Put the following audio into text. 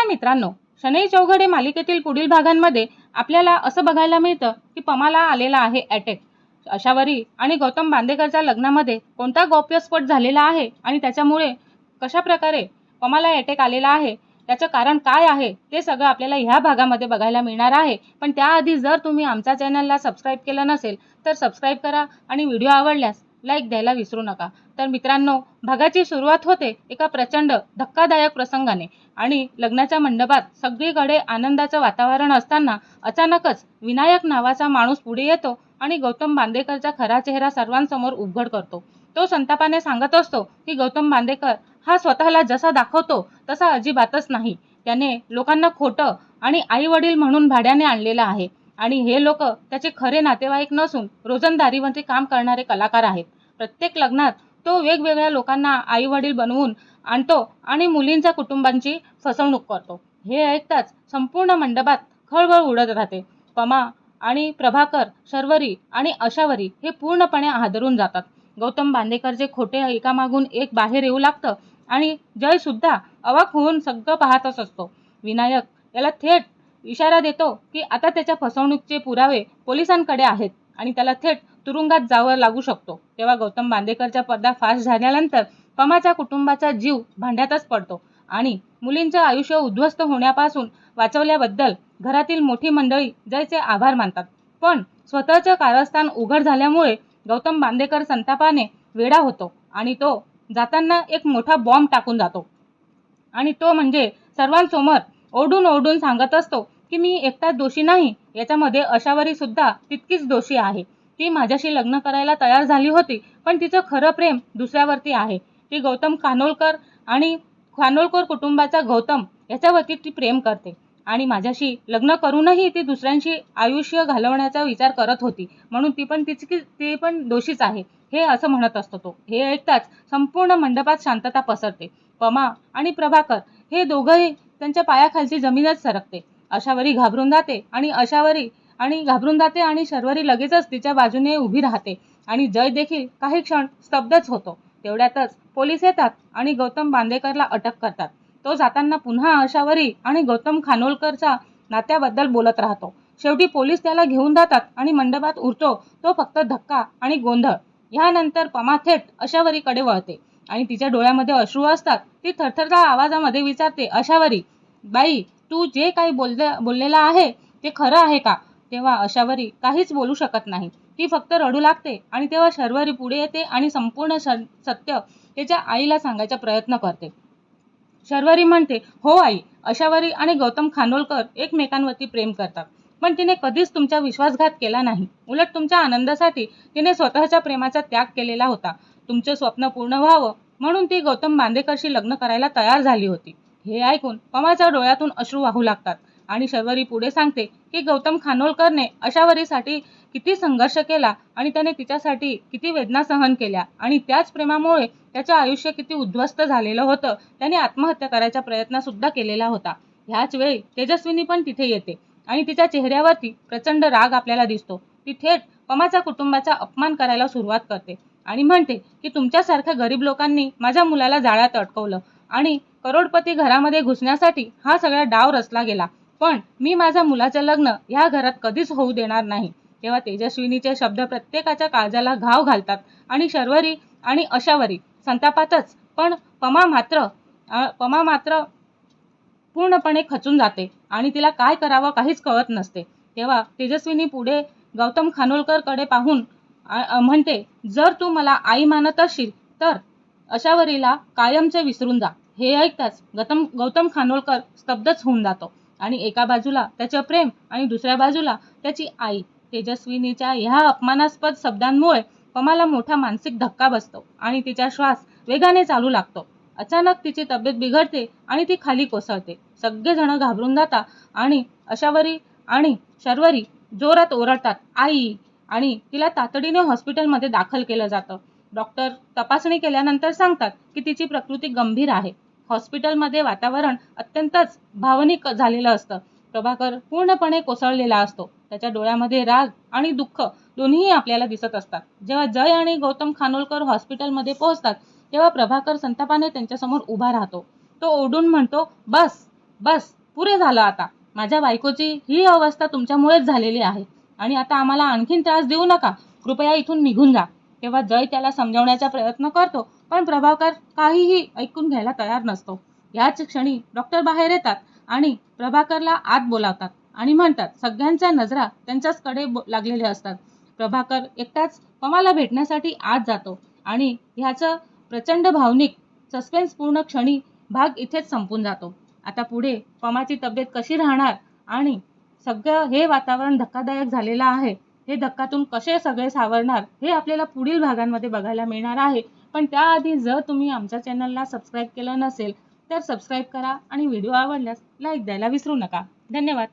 नमस्कार मित्रांनो, शनई चौघडे मालिकेतील पुढील भागांमध्ये आपल्याला असं बघायला मिळतं की पमाला आलेला आहे अटॅक. अशावरी आणि गौतम बांदेकरच्या लग्नामध्ये कोणता गौप्यस्फोट झालेला आहे आणि त्याच्यामुळे कशा प्रकारे पमाला अटॅक आलेला आहे, त्याचं कारण काय आहे ते सगळं आपल्याला ह्या भागामध्ये बघायला मिळणार आहे. पण त्याआधी जर तुम्ही आमच्या चॅनलला सबस्क्राईब केलं नसेल तर सबस्क्राईब करा आणि व्हिडिओ आवडल्यास लाईक द्यायला विसरू नका. तर मित्रांनो, भागाची सुरुवात होते एका प्रचंड धक्कादायक प्रसंगाने आणि लग्नाच्या मंडपात सगळीकडे आनंदाचं वातावरण असताना अचानकच विनायक नावाचा माणूस पुढे येतो आणि गौतम बांदेकरचा खरा चेहरा सर्वांसमोर उघड करतो. तो संतापाने सांगत असतो की गौतम बांदेकर हा स्वतःला जसा दाखवतो तसा अजिबातच नाही. त्याने लोकांना खोटं आणि आई वडील म्हणून भाड्याने आणलेलं आहे आणि हे लोक त्याचे खरे नातेवाईक नसून रोजंदारीमध्ये काम करणारे कलाकार आहेत. प्रत्येक लग्नात तो वेगवेगळ्या लोकांना आई वडील बनवून आणतो आणि मुलींच्या कुटुंबांची फसवणूक करतो. हे ऐकताच संपूर्ण मंडपात खळबळ उडत राहते. पमा आणि प्रभाकर, शर्वरी आणि अशावरी हे पूर्णपणे हादरून जातात. गौतम बांदेकरचे खोटे एकामागून एक बाहेर येऊ लागतं आणि जय सुद्धा अवाक होऊन सगळं पाहतच असतो. विनायक याला थेट इशारा देतो की आता त्याच्या फसवणुकीचे पुरावे पोलिसांकडे आहेत आणि त्याला थेट तुरुंगात जावं लागू शकतो. तेव्हा गौतम बांदेकरचा पर्दाफाश झाल्यानंतर पमाच्या कुटुंबाचा जीव भांड्यातच पडतो आणि मुलींचं आयुष्य उद्ध्वस्त होण्यापासून वाचवल्याबद्दल घरातील मोठी मंडळी जयचे आभार मानतात. पण स्वतःचं कारस्थान उघड झाल्यामुळे गौतम बांदेकर संतापाने वेडा होतो आणि तो जाताना एक मोठा बॉम्ब टाकून जातो आणि तो म्हणजे सर्वांसमोर ओरडून ओरडून सांगत असतो की मी एकटाच दोषी नाही, याच्यामध्ये अशावरी सुद्धा तितकीच दोषी आहे. ती माझ्याशी लग्न करायला तयार झाली होती पण तिचं खरं प्रेम दुसऱ्यावरती आहे. ती गौतम खानोलकर आणि खानोलकर कुटुंबाचा गौतम याच्यावरती ती प्रेम करते आणि माझ्याशी लग्न करूनही ती दुसऱ्यांशी आयुष्य घालवण्याचा विचार करत होती, म्हणून ती पण दोषीच आहे, हे असं म्हणत असतो तो. हे ऐकताच संपूर्ण मंडपात शांतता पसरते. पमा आणि प्रभाकर हे दोघंही त्यांच्या पायाखालची जमीनच सरकते. अशावरी घाबरून जाते आणि शर्वरी लगेचच तिच्या बाजूने उभी राहते आणि जय देखील काही क्षण स्तब्धच होतो. तेवढ्यातच पोलीस येतात आणि गौतम बांदेकरला अटक करतात. तो जाताना पुन्हा अशावरी आणि गौतम खानोलकरच्या नात्याबद्दल बोलत राहतो. शेवटी पोलीस त्याला घेऊन जातात आणि मंडपात उरतो तो फक्त धक्का आणि गोंधळ. यानंतर पमा थेट अशावरीकडे वळते आणि तिच्या डोळ्यामध्ये अश्रू असतात. ती थरथरच्या आवाजामध्ये विचारते, अशावरी बाई, तू जे काही बोललेलं आहे ते खरं आहे का? तेव्हा अशावरी काहीच बोलू शकत नाही. ती फक्त रडू लागते आणि तेव्हा शर्वरी पुढे येते आणि संपूर्ण सत्य त्याच्या आईला सांगायचा प्रयत्न करते. शर्वरी म्हणते, हो आई, अशावरी आणि गौतम खानोलकर एकमेकांवरती प्रेम करतात, पण तिने कधीच तुमचा विश्वासघात केला नाही. उलट तुमच्या आनंदासाठी तिने स्वतःच्या प्रेमाचा त्याग केलेला होता. तुमचं स्वप्न पूर्ण व्हावं म्हणून ती गौतम बांदेकरशी लग्न करायला तयार झाली होती. हे ऐकून पमाच्या डोळ्यातून अश्रू वाहू लागतात आणि शर्वरी पुढे सांगते की गौतम खानोलकरने अशावरीसाठी किती संघर्ष केला आणि त्याने तिच्यासाठी किती वेदना सहन केल्या आणि त्याच प्रेमामुळे त्याचं आयुष्य किती उद्ध्वस्त झालेलं होतं. त्याने आत्महत्या करायचा प्रयत्न सुद्धा केलेला होता. ह्याच वेळी तेजस्विनी पण तिथे येते आणि तिच्या चेहऱ्यावरती प्रचंड राग आपल्याला दिसतो. ती थेट पमाच्या कुटुंबाचा अपमान करायला सुरुवात करते आणि म्हणते की तुमच्यासारख्या गरीब लोकांनी माझ्या मुलाला जाळ्यात अडकवलं आणि करोडपती घरामध्ये घुसण्यासाठी हा सगळा डाव रचला गेला, पण मी माझ्या मुलाचं लग्न ह्या घरात कधीच होऊ देणार नाही. तेव्हा तेजस्विनीचे शब्द प्रत्येकाच्या काळजाला घाव घालतात आणि शर्वरी आणि अशावरी संतापातच, पण पमा मात्र पूर्णपणे खचून जाते आणि तिला काय करावं काहीच कळत नसते. तेव्हा तेजस्विनी पुढे गौतम खानोलकरकडे पाहून म्हणते, जर तू मला आई मानत असशील तर अशावरीला कायमचे विसरून जा. हे ऐकताच गौतम खानोलकर स्तब्धच होऊन जातो आणि एका बाजूला त्याचं प्रेम आणि दुसऱ्या बाजूला त्याची आई. तेजस्विनीच्या ह्या अपमानास्पद शब्दांमुळे पमाला मोठा मानसिक धक्का बसतो आणि तिचा श्वास वेगाने चालू लागतो. अचानक तिची तब्येत बिघडते आणि ती खाली कोसळते. सगळेजण घाबरून जातात आणि अशावरी आणि शर्वरी जोरात ओरडतात, आई, आणि तिला तातडीने हॉस्पिटलमध्ये दाखल केलं जातं. डॉक्टर तपासणी केल्यानंतर सांगतात की तिची प्रकृती गंभीर आहे. हॉस्पिटलमध्ये वातावरण अत्यंतच भावनिक झालेलं असतं. प्रभाकर पूर्णपणे कोसळलेला असतो. त्याच्या डोळ्यामध्ये राग आणि दुःख दोन्हीही आपल्याला दिसत असतात. जेव्हा जय आणि गौतम खानोलकर हॉस्पिटलमध्ये पोहोचतात तेव्हा प्रभाकर संतापाने त्यांच्यासमोर उभा राहतो. तो ओरडून म्हणतो, बस बस, पुरे झालं आता. माझ्या बायकोची ही अवस्था तुमच्यामुळेच झालेली आहे आणि आता आम्हाला आणखीन त्रास देऊ नका. कृपया इथून निघून जा. तेव्हा जय त्याला समजावण्याचा प्रयत्न करतो, पण प्रभाकर काहीही ऐकून घ्यायला तयार नसतो. याच क्षणी डॉक्टर बाहेर येतात आणि प्रभाकरला आत बोलावतात आणि म्हणतात, सगळ्यांच्या नजरा त्यांच्याचकडे लागलेल्या असतात. प्रभाकर एकटाच पमाला भेटण्यासाठी आत जातो आणि ह्याचं प्रचंड भावनिक सस्पेन्सपूर्ण क्षणी भाग इथेच संपून जातो. आता पुढे पमाची तब्येत कशी राहणार आणि सगळं हे वातावरण धक्कादायक झालेलं आहे, हे धक्कातून कसे सगळे सावरणार हे आपल्याला पुढील भागांमध्ये बघायला मिळणार आहे. पण त्याआधी जर तुम्ही आमच्या चॅनलला सबस्क्राईब केलं नसेल तर सबस्क्राईब करा आणि व्हिडिओ आवडल्यास लाईक द्यायला विसरू नका. धन्यवाद.